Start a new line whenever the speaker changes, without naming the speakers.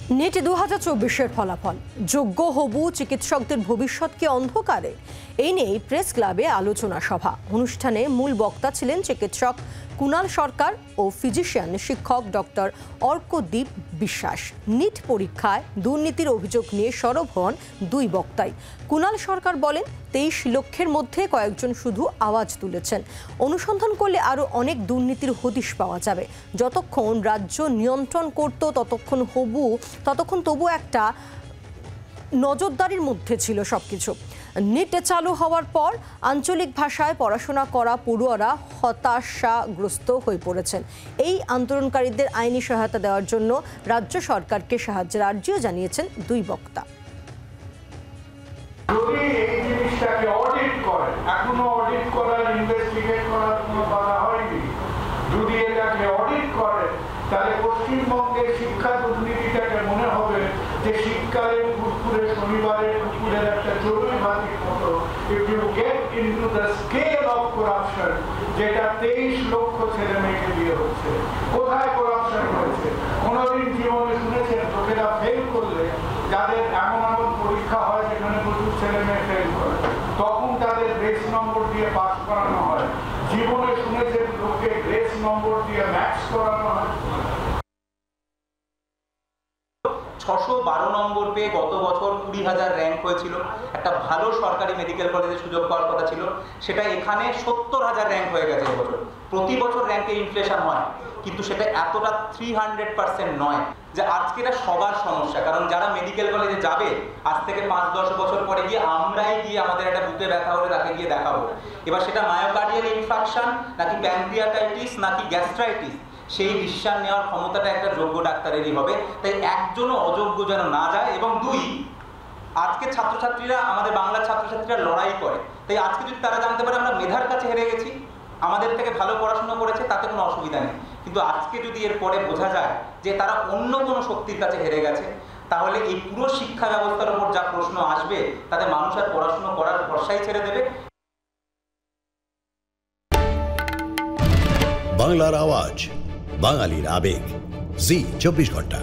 Net 2024-এর ফলাফল, যোগ্য হবু চিকিৎসকদের ভবিষ্যৎ কি অন্ধকারে? এই নিয়ে প্রেস ক্লাবে আলোচনা সভা। অনুষ্ঠানে মূল বক্তা ছিলেন চিকিৎসক কুণাল সরকার ও ফিজিশিয়ান শিক্ষক ডক্টর অর্কদীপ বিশ্বাস। নিট পরীক্ষায় দুর্নীতির অভিযোগ নিয়ে সরব হন দুই বক্তাই। কুণাল সরকার বলেন, 23 লক্ষের মধ্যে কয়েকজন শুধু আওয়াজ তুলেছেন। অনুসন্ধান করলে আরও অনেক দুর্নীতির হদিশ পাওয়া যাবে। যতক্ষণ রাজ্য নিয়ন্ত্রণ করত ততক্ষণ তবু একটা নজরদারির মধ্যে ছিল সবকিছু। নিট চালু হওয়ার পর আঞ্চলিক ভাষায় পড়াশোনা করা পড়ুয়ারা হতাশাগ্রস্ত হয়ে পড়েছেন। এই আন্দোলনকারীদের আইনি সহায়তা দেওয়ার জন্য রাজ্য সরকারকে সাহায্যের আর্জিও জানিয়েছেন দুই বক্তা।
যদি এই জিনিসটাকে অডিট করে, এখনো অডিট করার ইনভেস্টিগেট করার কোনো কথা হয়নি, যদি এটাকে অডিট করে তাহলে পশ্চিমবঙ্গের শিক্ষা দুর্নীতিটাকে মনে হবে যে শীতকালের কুকুরে শনিবারের কুকুরের একটা চড়ুই ভাতির মতো। If you get into the scale of corruption, যেটা 23 লক্ষ ছেলে মেয়েকে দিয়ে হচ্ছে, কোথায় করাপশন হয়েছে? কোনোদিন জীবনে শুনেছেন লোকেরা ফেল করলে, যাদের এমন এমন পরীক্ষা হয় যেখানে প্রচুর ছেলে মেয়ে ফেল করে, তখন তাদের গ্রেস নম্বর দিয়ে পাস করানো হয়? জীবনে শুনেছেন লোকে গ্রেস নম্বর দিয়ে ম্যাক্স করানো হয়?
612 নম্বর পেয়ে গত বছর 20,000 র্যাঙ্ক হয়েছিল। একটা ভালো সরকারি মেডিকেল কলেজে সুযোগ পাওয়ার কথা ছিল, সেটা এখানে 70,000 র্যাঙ্ক হয়ে গেছে এবছর। প্রতি বছর র্যাঙ্কে ইনফ্লেশন হয়, কিন্তু সেটা এতটা 300% নয় যে আজকে এটা সবার সমস্যা। কারণ যারা মেডিকেল কলেজে যাবে আজ থেকে 5-10 বছর পরে গিয়ে আমরাই গিয়ে আমাদের একটা বুকে ব্যথা হলে তাকে গিয়ে দেখাবো। এবার সেটা মায়োকার্ডিয়াল ইনফাকশন নাকি প্যানক্রিয়াটাইটিস নাকি গ্যাস্ট্রাইটিস, সেই ডিসিশন নেওয়ার ক্ষমতাটা একটা যোগ্য ডাক্তারেরই হবে। তাই একজনও অযোগ্য যেন না যায়। এবং দুই, আজকে ছাত্রছাত্রীরা, আমাদের বাংলার ছাত্রছাত্রীরা লড়াই করে, তাই আজকে যদি তারা জানতে পারে আমরা মেধার কাছে হেরে গেছি, আমাদের থেকে ভালো পড়াশোনা করেছে, তাতে কোনো অসুবিধা নেই। কিন্তু আজকে যদি এর পরে বোঝা যায় যে তারা অন্য কোনো শক্তির কাছে হেরে গেছে, তাহলে এই পুরো শিক্ষা ব্যবস্থার উপর যা প্রশ্ন আসবে তাতে মানুষ আর পড়াশোনা করার ভরসাই ছেড়ে দেবে।
বাংলার আওয়াজ, বাঙালির আবেগ, জি 24 ঘন্টা।